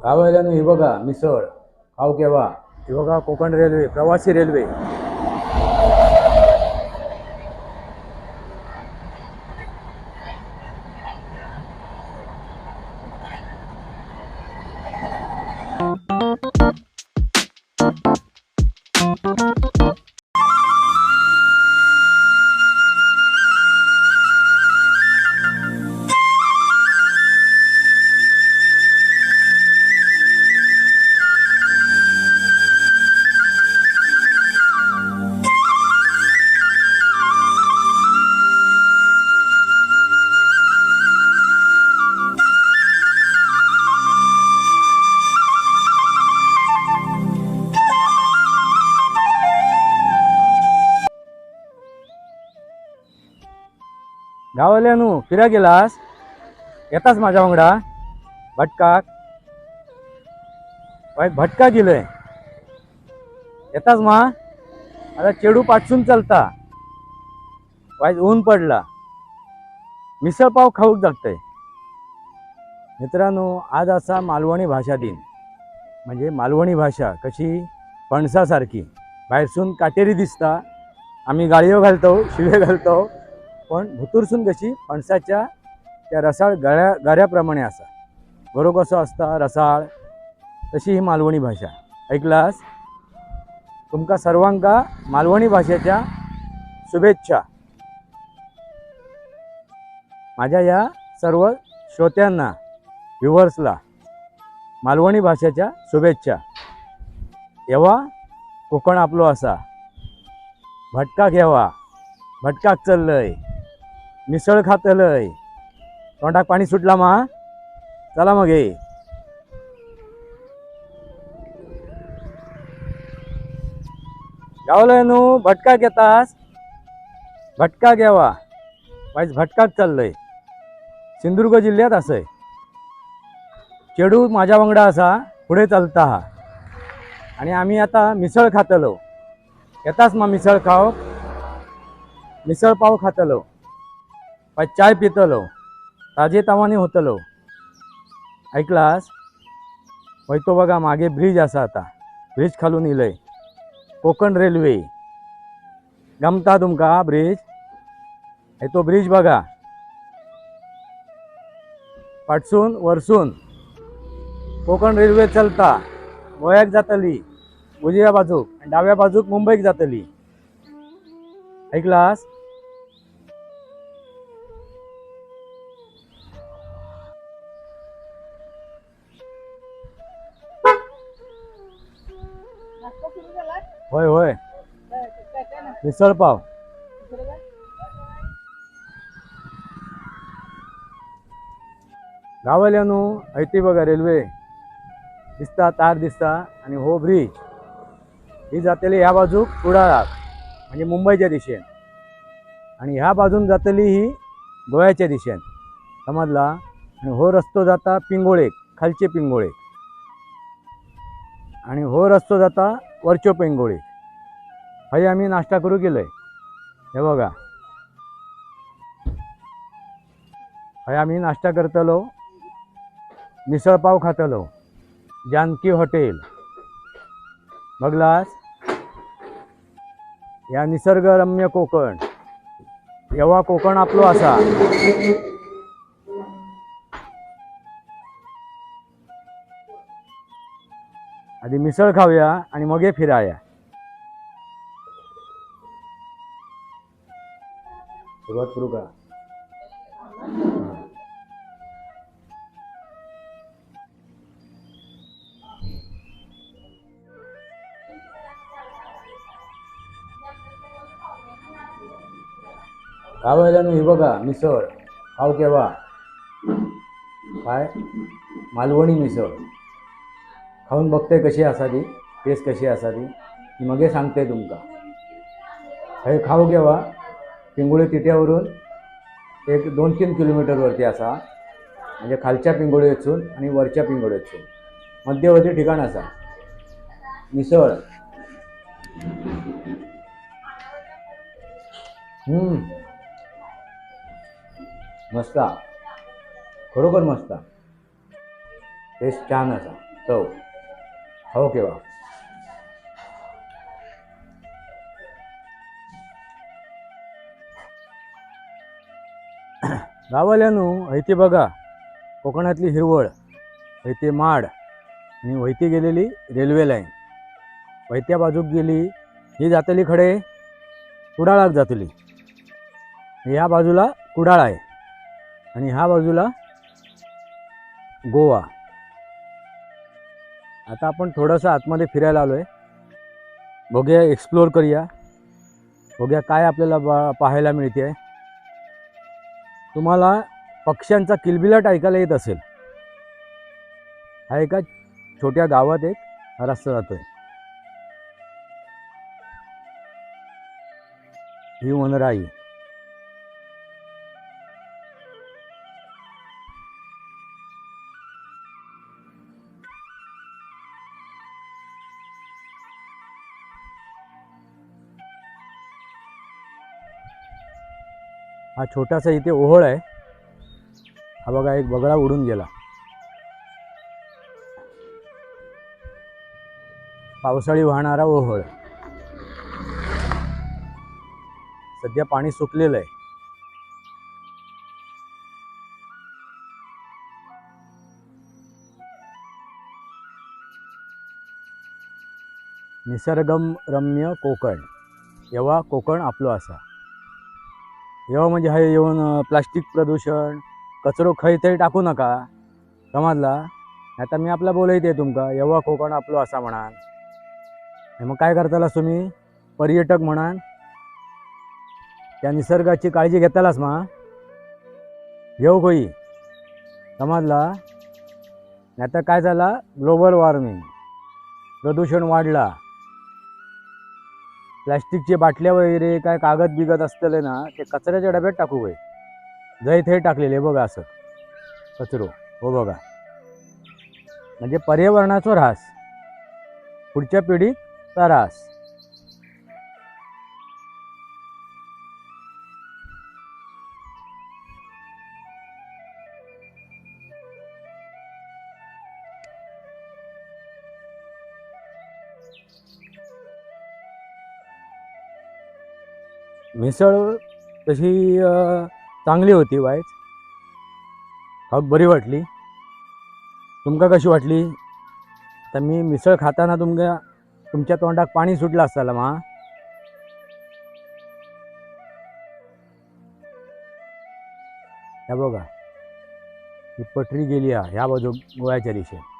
गावाल्यानं ही बघा मिसळ खाऊ केव्हा. ही बघा कोकण रेल्वे, प्रवासी रेल्वे. गावाल्यानं फिरा गेलास येताच माझ्या वांगडा भटकाक. वाईट भटका गेलंय येताच मा. आता चेडू पाठसून चालता. वाईट ऊन पडला. मिसळ पाव खाऊक जागतंय. मित्रांनो, आज असा मालवणी भाषा दिन. म्हणजे मालवणी भाषा कशी फणसासारखी बाहेरसून काटेरी दिसता. आम्ही गाळीव घालतो, शिवे घालतो, पण भुतूरसून कशी फणसाच्या त्या रसाळ गऱ्याप्रमाणे असा. बरो कसं असता रसाळ, तशी ही मालवणी भाषा. ऐकलास? तुमका सर्वांका मालवणी भाषेच्या शुभेच्छा. माझ्या या सर्व श्रोत्यांना, व्ह्युअर्सला मालवणी भाषेच्या शुभेच्छा. येवा कोकण आपलो असा. भटका घ्यावा, भटकाक चाललंय, मिसळ खातलंय. तोंडाक पाणी सुटला मा. चला मग हे गावलंय नू. भटका घेतास, भटका घ्यावा. वाईज भटकाक चाललंय. सिंधुदुर्ग जिल्ह्यात असंय. चेडू माझ्या वांगडा असा पुढे चालता हा. आणि आम्ही आता मिसळ खातलो. येताच मा मिसळ खाव. मिसळ पाव खातलो. पाय चाय पितलो. ताजे तवाने होतलो. ऐकलास? वैतो बघा मागे ब्रिज असा आता. ब्रिज खालून इलय कोकण रेल्वे. गमता तुमका हा ब्रिज? हे तो ब्रिज बघा. पाठसून वरसून कोकण रेल्वे चलता. गोव्याक जातली उजव्या बाजूक आणि डाव्या बाजूक मुंबईक जातली. ऐकलास? होय होय. मिसळ पाव. गावाल्यानू ऐती बघा रेल्वे दिसता, तार दिसता. आणि हो ब्रिज ही जातली ह्या बाजूक कुडाळाक म्हणजे मुंबईच्या दिशेन. आणि ह्या बाजून जातली ही गोव्याच्या दिशेन. समजला? आणि हो रस्तो जाता पिंगोळेक, खालचे पिंगोळे. आणि हो रस्तो जाता वरच्यो पिंगोळे. हय आम्ही नाश्ता करू गेलोय. हे बघा, हय आम्ही नाश्ता करतलो. मिसळ पाव खातलो. जानकी हॉटेल. बघलास? या निसर्गरम्य कोकण. येवा कोकण आपलो असा. आधी मिसळ खाऊया आणि मग हे फिराया. सुरुवात करू का? गावाल्यानं ही बघा मिसळ खाऊ केव्हा. काय मालवणी मिसळ खाऊन बघते कशी असा ती. टेस्ट कशी असा ती मी मगे सांगते तुमका. हे खाऊ केव्हा पिंगोळी तिट्यावरून एक 2-3 किलोमीटरवरती असा. म्हणजे खालच्या पिंगोळी येचून आणि वरच्या पिंगोळी येचून मध्यवर्ती ठिकाण असा. मिसळ मस्त, खरोखर मस्त. टेस्ट छान असा चव हो केव्हा. गावाल्यानू हैती बघा कोकणातली हिरवळ, हैती माड आणि वैती गेलेली रेल्वे लाईन. वैत्या बाजूक गेली ही जातली खडे कुडाळाक जातली. ह्या बाजूला कुडाळ आहे आणि ह्या बाजूला गोवा. आता आपण थोडंसं आतमध्ये फिरायला आलोय. बघूया, एक्सप्लोर करूया, बघूया काय आपल्याला पाहायला मिळते. तुम्हाला पक्ष्यांचा किलबिलाट ऐकायला येत असेल. हा एका छोट्या गावात एक हा रस्ता जातोय. ही वनराई. हा छोटासा इथे ओहळ आहे. हा बघा एक बगळा उडून गेला. पावसाळी वाहणारा ओहळ. सध्या पाणी सुकलेलं आहे. निसर्गम रम्य कोकण. येवा कोकण आपलो असा. येवा म्हणजे हा येऊन प्लास्टिक प्रदूषण कचरो खै थंय टाकू नका, समजला. आता मी आपला बोलयते तुमका, येवा कोकण आपलो असा म्हणान. मग काय करतालास तुम्ही पर्यटक म्हणान त्या निसर्गाची काळजी घेतालास मा घेऊ खोई, समजला. आता काय झाला, ग्लोबल वॉर्मिंग, प्रदूषण वाढला. प्लॅस्टिकची बाटल्या वगैरे काय कागद बिगत असतले ना ते कचऱ्याच्या डब्यात टाकू गय. जय थे टाकलेले बघा असं कचरो. हो बघा, म्हणजे पर्यावरणाचा ऱ्हास, पुढच्या पिढीक त्रास. मिसळ तशी चांगली होती, वाईट खाऊक बरी वाटली. तुमका कशी वाटली? तर मी मिसळ खाताना तुमच्या तोंडाक पाणी सुटलं असताला मा. ह्या बघा ही पटरी गेली ह्या बाजू गोव्याच्या दिशेने.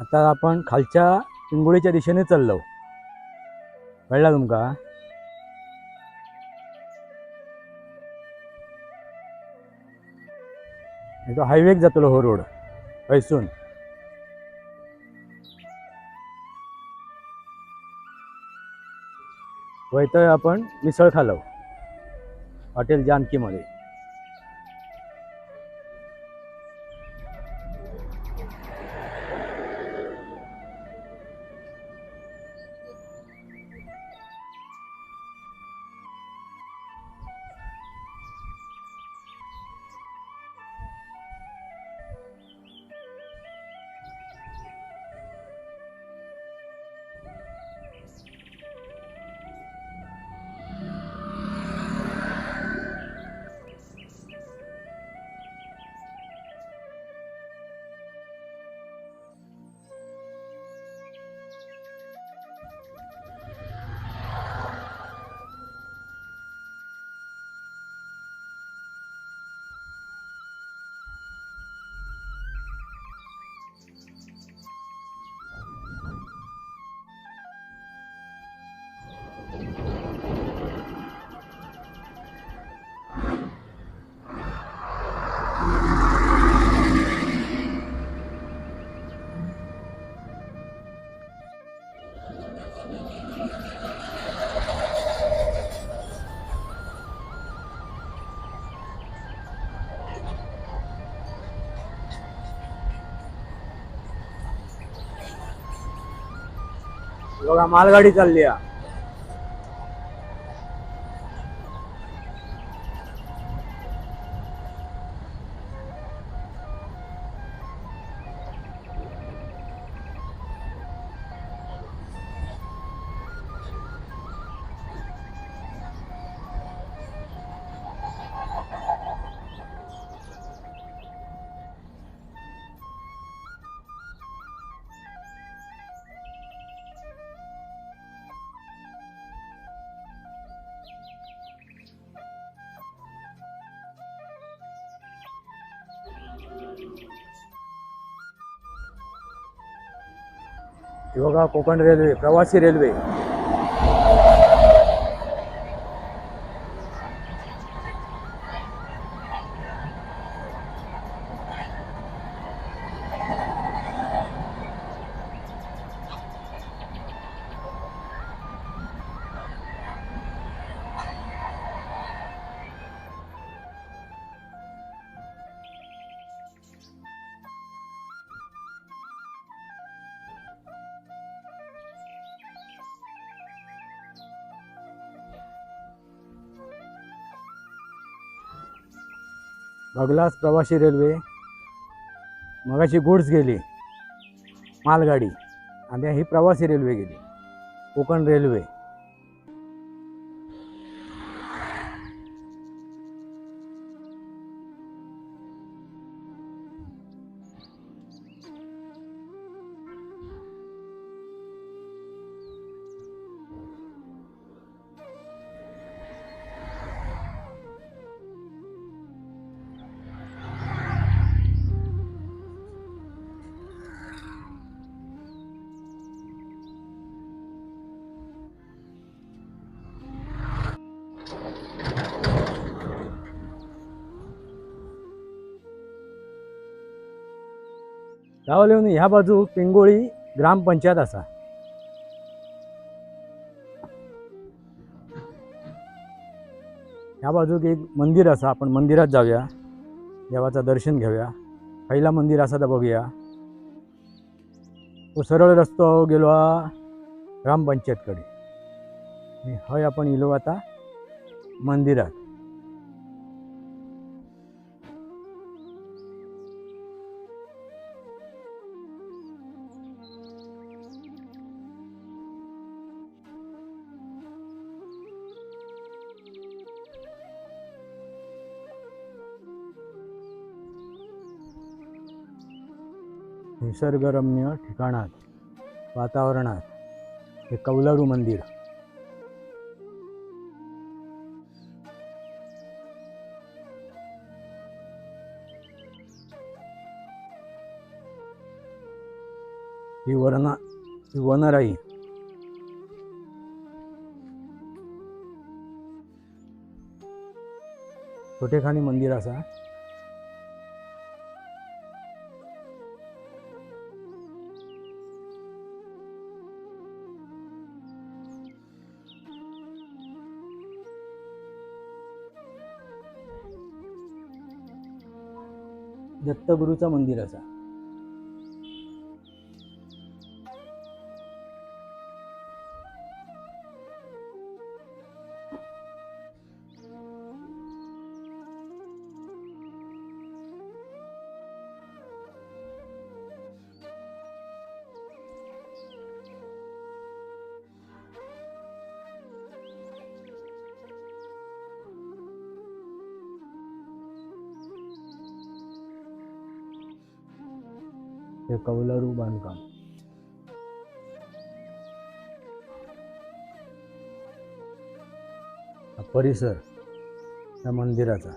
आता आपण खालच्या पिंगुळीच्या दिशेने चाललो. कळला तुमका? तो हायवेक जातलो हो रोड हैसून. वयतोय आपण मिसळ खालो हॉटेल जानकीमध्ये. बघा मालगाडी चालली आहे. ही बघा कोकण रेल्वे, प्रवासी रेल्वे. बघलाच प्रवासी रेल्वे. मगाशी गुड्स गेली मालगाडी आणि ही प्रवासी रेल्वे गेली, कोकण रेल्वे. गावाला येऊन ह्या बाजू पिंगोळी ग्रामपंचायत असा. ह्या बाजूक एक मंदिर असा, आपण मंदिरात जाऊया, देवाचं दर्शन घेऊया. पहिला मंदिर असा तर बघूया. तो सरळ रस्तो गेलो ग्रामपंचायतकडे. हय आपण इलो आता मंदिरात. निसर्गरम्य ठिकाणात, वातावरणात हे कौलारू मंदिर. ही वनराई. छोटेखानी मंदिर असा. दत्तगुरूचा मंदिर असा. हे कौलारू बांधकाम. हा परिसर त्या मंदिराचा.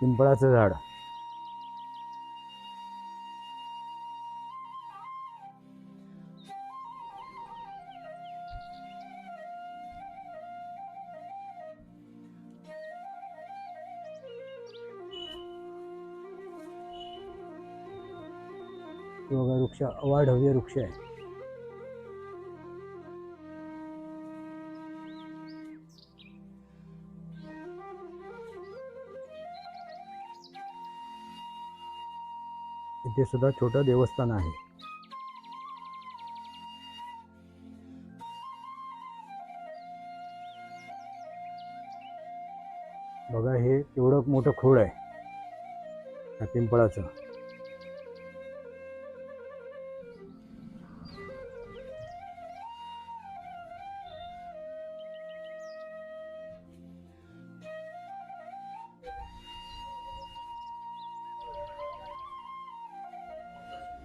पिंपळाचं झाड. बघा वृक्ष अवाढव्य वृक्ष आहे. इथे सुद्धा छोटं देवस्थान आहे. बघा हे केवढं मोठं खोड आहे या पिंपळाचं.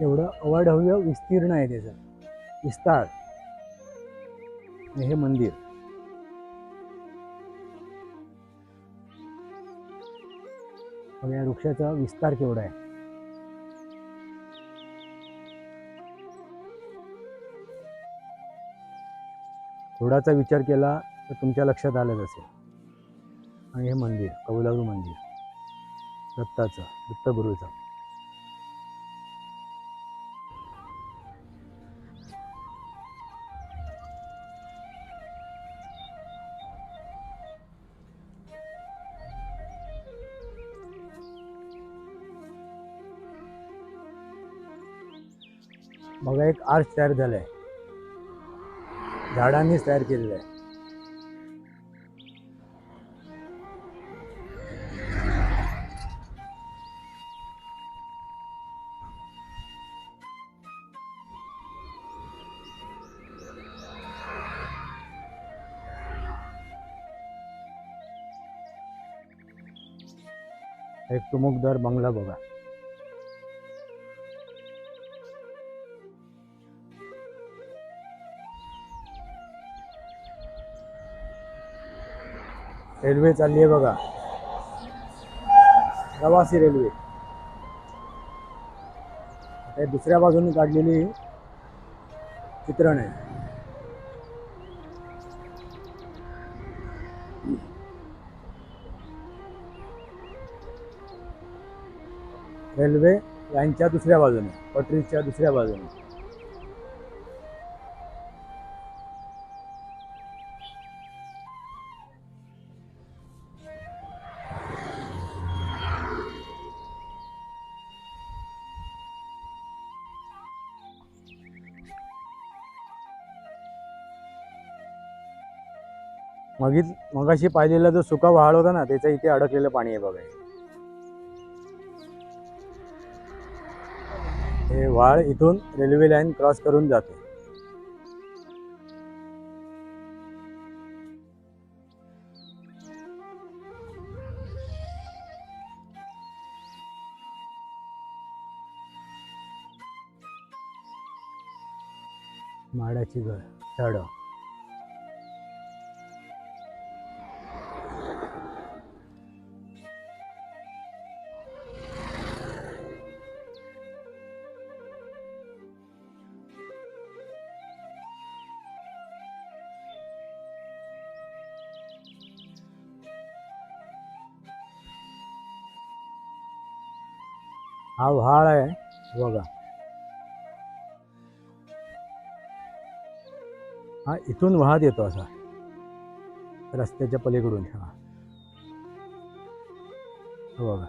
एवढं अवाढव्य विस्तीर्ण आहे त्याचं विस्तार. आणि हे मंदिर बघा, या वृक्षाचा विस्तार केवढा आहे. थोडाचा विचार केला तर तुमच्या लक्षात आलंच असेल. आणि हे मंदिर कौलारू मंदिर दत्ताचं, दत्तगुरूचं. बघा एक आर्च तयार झालाय, झाडांनीच तयार केलेलं आहे. एक चमकदार बंगला बघा. रेल्वे चालली आहे बघा, प्रवासी रेल्वे. आता दुसऱ्या बाजूने काढलेली चित्रण आहे. रेल्वे लाईनच्या दुसऱ्या बाजूने, पटरीच्या दुसऱ्या बाजूने. मगाशी पाहिलेला जो सुका वहाळ होता ना, त्याच्या इथे अडकलेलं पाणी आहे बघा. हे वहाळ इथून रेल्वे लाईन क्रॉस करून जाते. माडाची घर, झाडं. हा वहाळ आहे बघा. हा इथून वाहत येतो असा रस्त्याच्या पलीकडून. हा बघा.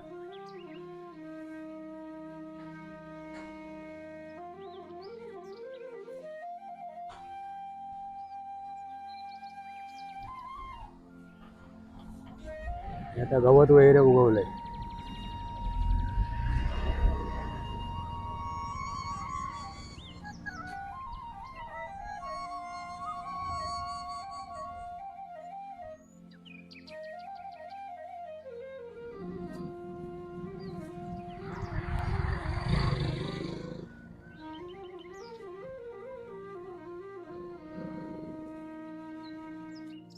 आता गवत वगैरे उगवलंय.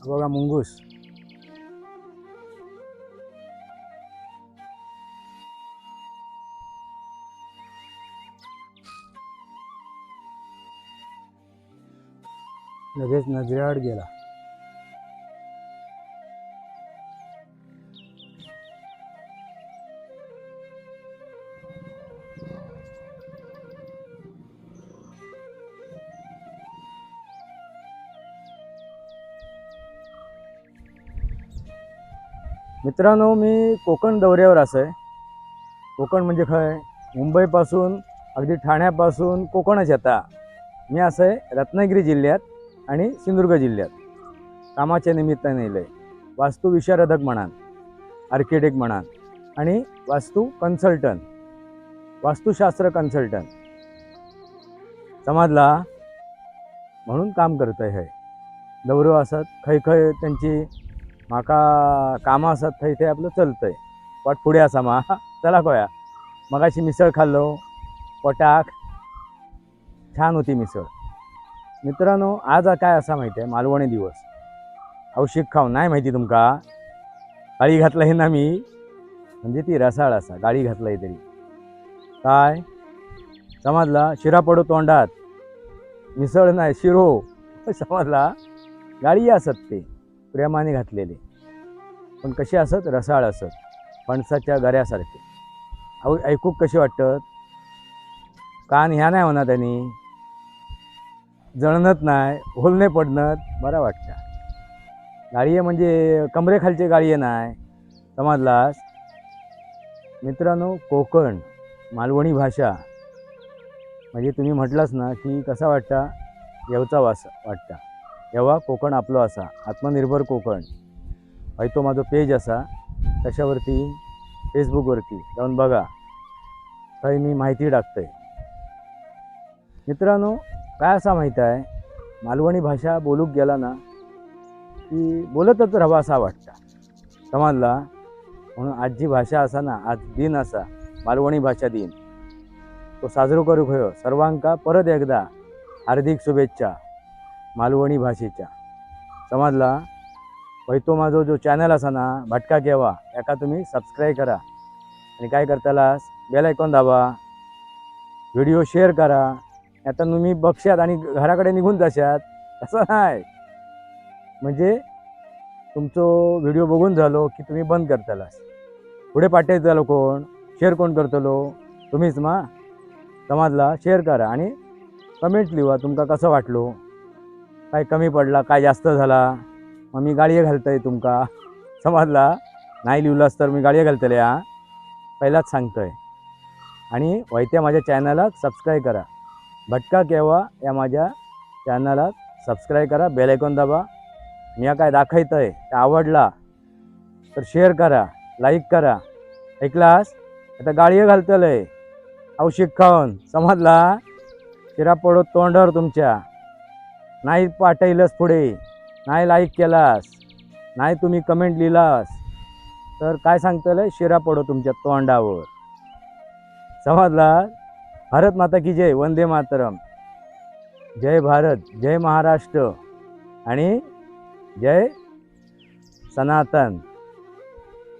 बघा मुंगूस. लगेच नजरेआड गेला. मित्रांनो, मी कोकण दौऱ्यावर असं आहे. कोकण म्हणजे काय, मुंबईपासून अगदी ठाण्यापासून कोकणच येता. मी असं आहे रत्नागिरी जिल्ह्यात आणि सिंधुदुर्ग जिल्ह्यात कामाच्या निमित्ताने येलो आहे. वास्तू विशारदक म्हणान, आर्किटेक्ट म्हणान आणि वास्तू कन्सल्टंट, वास्तुशास्त्र कन्सल्टंट समजला म्हणून काम करतंय. हे दौरो असत खंय खंय त्यांची म्हाका कामां असत थंय थंय आपलं चलतंय. पोट फुडें आसा मा चला कोया. मगाशी मिसळ खाल्लो, पोटाक छान होती मिसळ. मित्रांनो, आज काय असा माहिती आहे, मालवणी दिवस. औषध खाऊन नाही माहिती तुमका, गाळी घातलाय ना मी, म्हणजे ती रसाळ असा गाळी घातलाय तरी काय समजला. शिरा पडो तोंडात, मिसळ नाही शिरो समजला. गाळी असत ते प्रेमाने घातलेले, पण कसे असत, रसाळ असत, फणसाच्या गऱ्यासारखे. ऐकूक कशी वाटत, कान ह्या नाही होणार त्यांनी, जळणत नाही, होलने पडणत, बरं वाटतं. गाळी म्हणजे कमरेखालचे गाळी नाही, समजलास. मित्रांनो, कोकण मालवणी भाषा म्हणजे तुम्ही म्हटलास ना की कसा वाटता, येवचा वास वाटता. येवा कोकण आपलो असा, आत्मनिर्भर कोकण. तो माझं पेज असा, त्याच्यावरती फेसबुकवरती जाऊन बघा, थंय मी माहिती टाकतोय. मित्रांनो, काय असा माहीत आहे, मालवणी भाषा बोलूक गेला ना की बोलतच राहावा असा वाटतं, समजला. म्हणून आज जी भाषा असा ना, आज दिन असा मालवणी भाषा दिन, तो साजरो करूक होयो. सर्वांका परत एकदा हार्दिक शुभेच्छा मालवणी भाषेच्या, समजला. तो माझा जो चॅनल असा ना भटका केव्हा, याका तुम्ही सबस्क्राईब करा आणि काय करतालास, बेल आयकॉन दाबा, व्हिडिओ शेअर करा. आता तुम्ही बघशात आणि घराकडे निघून जाशात असं नाही, म्हणजे तुमचं व्हिडिओ बघून झालो की तुम्ही बंद करतालास. पुढे पाठवायचं झालं कोण, शेअर कोण करतलो, तुम्हीच मा, समजला. शेअर करा आणि कमेंट लिहा तुमका कसं वाटलो, काय कमी पडला, काय जास्त झाला, मग मी गाळये घालतोय तुमका, समजला. नाही लिहिलास तर मी गाळये घालतले, हा पहिलाच सांगतोय. आणि वैत्या माझ्या चॅनलला सबस्क्राईब करा, भटका केव्हा या माझ्या चॅनलला सबस्क्राईब करा, बेल आयकॉन दाबा. मी काय दाखवतोय ते आवडला तर शेअर करा, लाईक करा. ऐकलास, आता गाळये घालतलंय औषध खाऊन, समजला. शिरा पडो तोंडावर तुमच्या, नाही पाठवलंस पुढे, नाही लाईक केलास, नाही तुम्ही कमेंट लिहिलास तर काय सांगतलंय, शिरा पडो तुमच्या तोंडावर, समजला. भारत माता की जय, वंदे मातरम, जय भारत, जय महाराष्ट्र आणि जय सनातन.